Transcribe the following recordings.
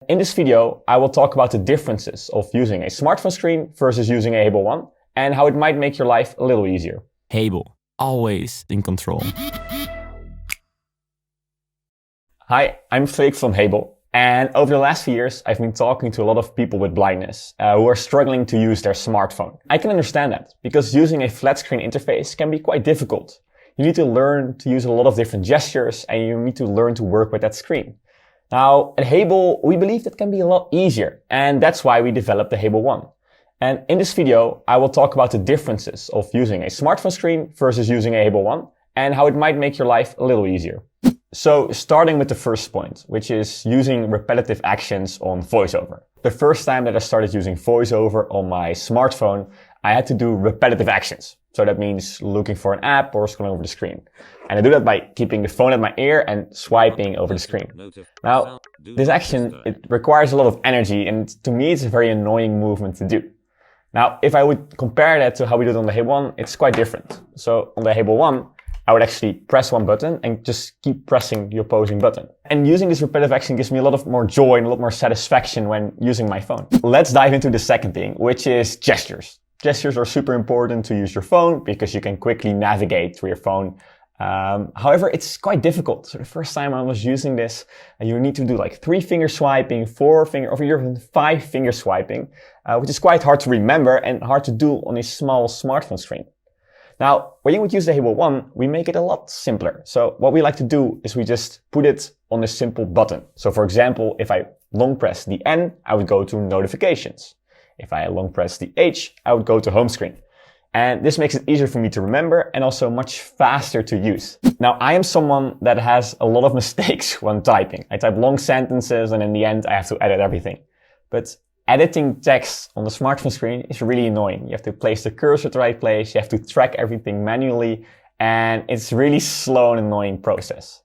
In this video, I will talk about the differences of using a smartphone screen versus using a Hable One and how it might make your life a little easier. Hable, always in control. Hi, I'm Freek from Hable, and over the last few years, I've been talking to a lot of people with blindness who are struggling to use their smartphone. I can understand that, because using a flat screen interface can be quite difficult. You need to learn to use a lot of different gestures, and you need to learn to work with that screen. Now, at Hable, we believe that can be a lot easier, and that's why we developed the Hable One. And in this video, I will talk about the differences of using a smartphone screen versus using a Hable One, and how it might make your life a little easier. So, starting with the first point, which is using repetitive actions on VoiceOver. The first time that I started using VoiceOver on my smartphone, I had to do repetitive actions. So that means looking for an app or scrolling over the screen. And I do that by keeping the phone at my ear and swiping over the screen. Now, this action, it requires a lot of energy, and to me it's a very annoying movement to do. Now, if I would compare that to how we do it on the Hable One, it's quite different. So on the Hable One, I would actually press one button and just keep pressing the opposing button. And using this repetitive action gives me a lot more joy and a lot more satisfaction when using my phone. Let's dive into the second thing, which is gestures. Gestures are super important to use your phone because you can quickly navigate through your phone. However, it's quite difficult. So the first time I was using this, you need to do like 3-finger swiping, 4-finger, or even 5-finger swiping, which is quite hard to remember and hard to do on a small smartphone screen. Now, when you would use the Hable One, we make it a lot simpler. So what we like to do is we just put it on a simple button. So for example, if I long press the N, I would go to notifications. If I long press the H, I would go to home screen. And this makes it easier for me to remember and also much faster to use. Now, I am someone that has a lot of mistakes when typing. I type long sentences and in the end I have to edit everything. But editing text on the smartphone screen is really annoying. You have to place the cursor at the right place, you have to track everything manually, and it's really slow and annoying process.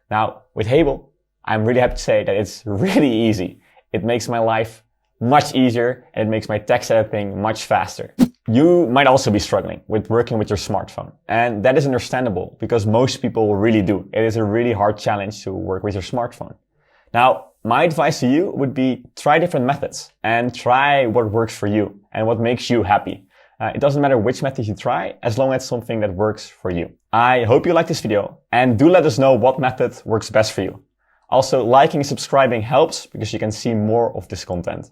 Now, with Hable, I'm really happy to say that it's really easy. It makes my life much easier and it makes my text editing much faster. You might also be struggling with working with your smartphone, and that is understandable because most people really do. It is a really hard challenge to work with your smartphone. Now, my advice to you would be try different methods and try what works for you and what makes you happy. It doesn't matter which method you try, as long as it's something that works for you. I hope you like this video, and do let us know what method works best for you. Also, liking and subscribing helps because you can see more of this content.